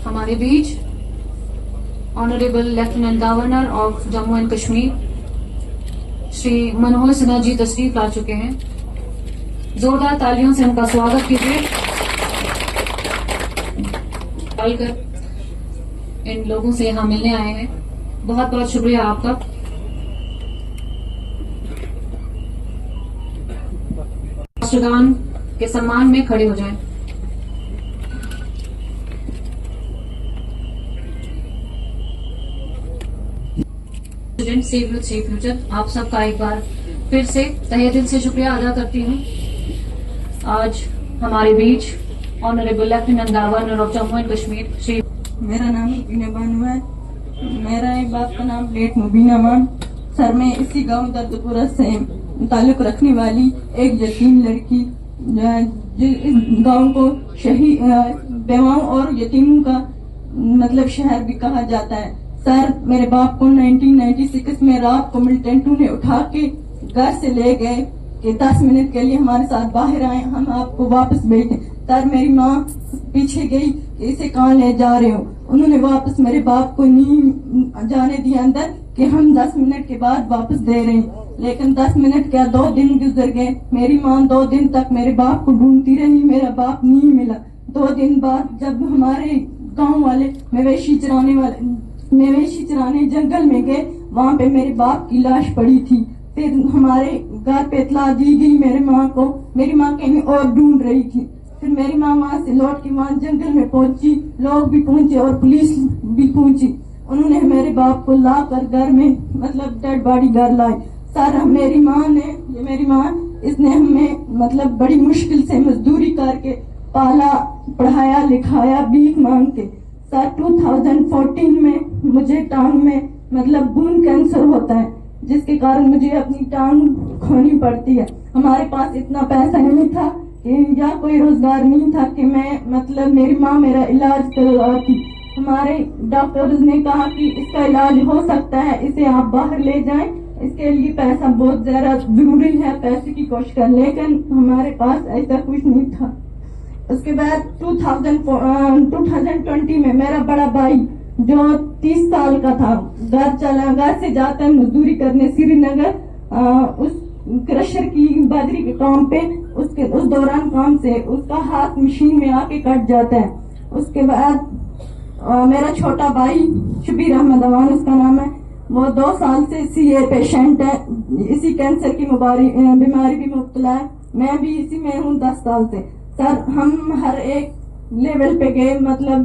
ہمارے بیچ honourable lieutenant governor of Jammu and Kashmir Shri Manohar Sinha ji تشریف لا چکے ہیں. زوردار تالیوں سے ان کا سواگت کیجیے. ڈال کر ان لوگوں سے یہاں ملنے آئے ہیں. بہت بہت شکریہ آپ کا. راشٹرگان کے سمان میں کھڑے ہو جائیں. سیو یوتھ سیو فیوچر آپ سب کا ایک بار پھر سے تہہ دل سے شکریہ ادا کرتی ہوں. آج ہمارے بیچ honourable lieutenant governor of Jammu and Kashmir Shri. میرا نام مبینہ بانو ہے. میرا ایک باپ کا نام لیٹ مبینہ مان. سر میں اسی گاؤں درد پورہ سے تعلق رکھنے والی ایک یتیم لڑکی اس گاؤں کو شہید بیواؤں اور یتیموں کا مطلب شہر بھی کہا جاتا ہے. سر میرے باپ کو 1996 میں رات کو ملٹنٹو نے اٹھا کے گھر سے لے گئے کہ 10 منٹ کے لیے ہمارے ساتھ باہر آئے, ہم آپ کو واپس بھیجیں. سر میری ماں پیچھے گئی کہ اسے کہاں لے جا رہے ہو. انہوں نے واپس میرے باپ کو نہیں جانے دیا اندر کہ ہم 10 منٹ کے بعد واپس دے رہے ہیں. لیکن 10 منٹ کیا 2 دن گزر گئے. میری ماں 2 دن تک میرے باپ کو ڈھونڈتی رہی, میرا باپ نہیں ملا. 2 دن بعد جب ہمارے گاؤں والے مویشی چرانے جنگل میں گئے, وہاں پہ میرے باپ کی لاش پڑی تھی. پھر ہمارے گھر پہ اطلاع دی گئی میری ماں کو. میری ماں کہیں اور ڈھونڈ رہی تھی. پھر میری ماں وہاں سے لوٹ کے وہاں جنگل میں پہنچی, لوگ بھی پہنچے اور پولیس بھی پہنچی. انہوں نے میرے باپ کو لا کر گھر میں مطلب ڈیڈ باڈی گھر لائی. سر میری ماں اس نے ہمیں مطلب بڑی مشکل سے مزدوری کر کے پالا, پڑھایا, لکھایا بھیک مانگ کے. سر 2014 میں مجھے ٹانگ میں مطلب بون کینسر ہوتا ہے, جس کے کارن مجھے اپنی ٹانگ کھونی پڑتی ہے. ہمارے پاس اتنا پیسہ نہیں تھا یا کوئی روزگار نہیں تھا کہ میں مطلب میری ماں میرا علاج کرواتی. ہمارے ڈاکٹرز نے کہا کہ اس کا علاج ہو سکتا ہے, اسے آپ باہر لے جائیں, اس کے لیے پیسہ بہت زیادہ ضروری ہے, پیسے کی کوشش کر. لیکن ہمارے پاس ایسا کچھ نہیں تھا. اس کے بعد 2020 میں میرا بڑا بھائی جو 30 سال کا تھا گھر سے جاتا ہے مزدوری کرنے سری نگر, اس کرشر کی بادری کے کام پہ. اس دوران کام سے اس کا ہاتھ مشین میں آ کے کٹ جاتا ہے. اس کے بعد میرا چھوٹا بھائی شبیر احمد اوان اس کا نام ہے, وہ 2 سال سے CA پیشنٹ ہے, اسی کینسر کی بیماری بھی مبتلا ہے. میں بھی اسی میں ہوں 10 سال سے. سر ہم ہر ایک لیول پہ گئے, مطلب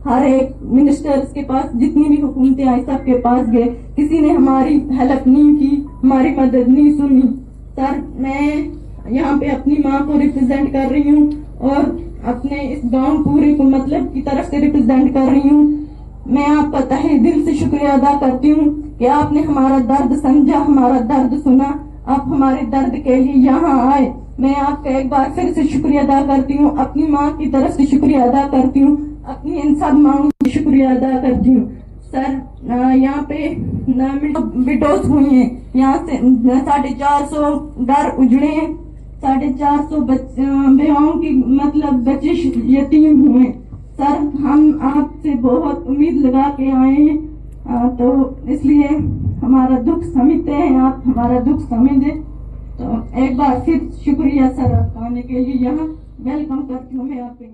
ہر ایک منسٹرز کے پاس, جتنی بھی حکومتیں آئی سب کے پاس گئے, کسی نے ہماری ہیلپ نہیں کی, ہماری مدد نہیں سنی. سر میں یہاں پہ اپنی ماں کو ریپرزینٹ کر رہی ہوں اور اپنے اس گاؤں پورے کو مطلب کی طرف سے ریپرزینٹ کر رہی ہوں. میں آپ کا تہہ دل سے شکریہ ادا کرتی ہوں کہ آپ نے ہمارا درد سمجھا, ہمارا درد سنا, آپ ہمارے درد کے لیے یہاں آئے. میں آپ کا ایک بار پھر سے شکریہ ادا کرتی ہوں, اپنی ماں کی طرف سے شکریہ ادا کرتی ہوں, اپنی ان سب ماں کی شکریہ ادا کرتی ہوں. سر یہاں پہ وڈوز ہوئی ہیں, یہاں سے 450 گھر اجڑے ہیں, 450 بیواؤں کی مطلب بچے یتیم ہوئے. سر ہم آپ سے بہت امید لگا کے آئے ہیں, تو اس لیے ہمارا دکھ سمجھتے ہیں, آپ ہمارا دکھ سمجھیں. تو ایک بار پھر شکریہ سر, آپ آنے کے لیے یہاں ویلکم کرتی ہوں میں آپ کے.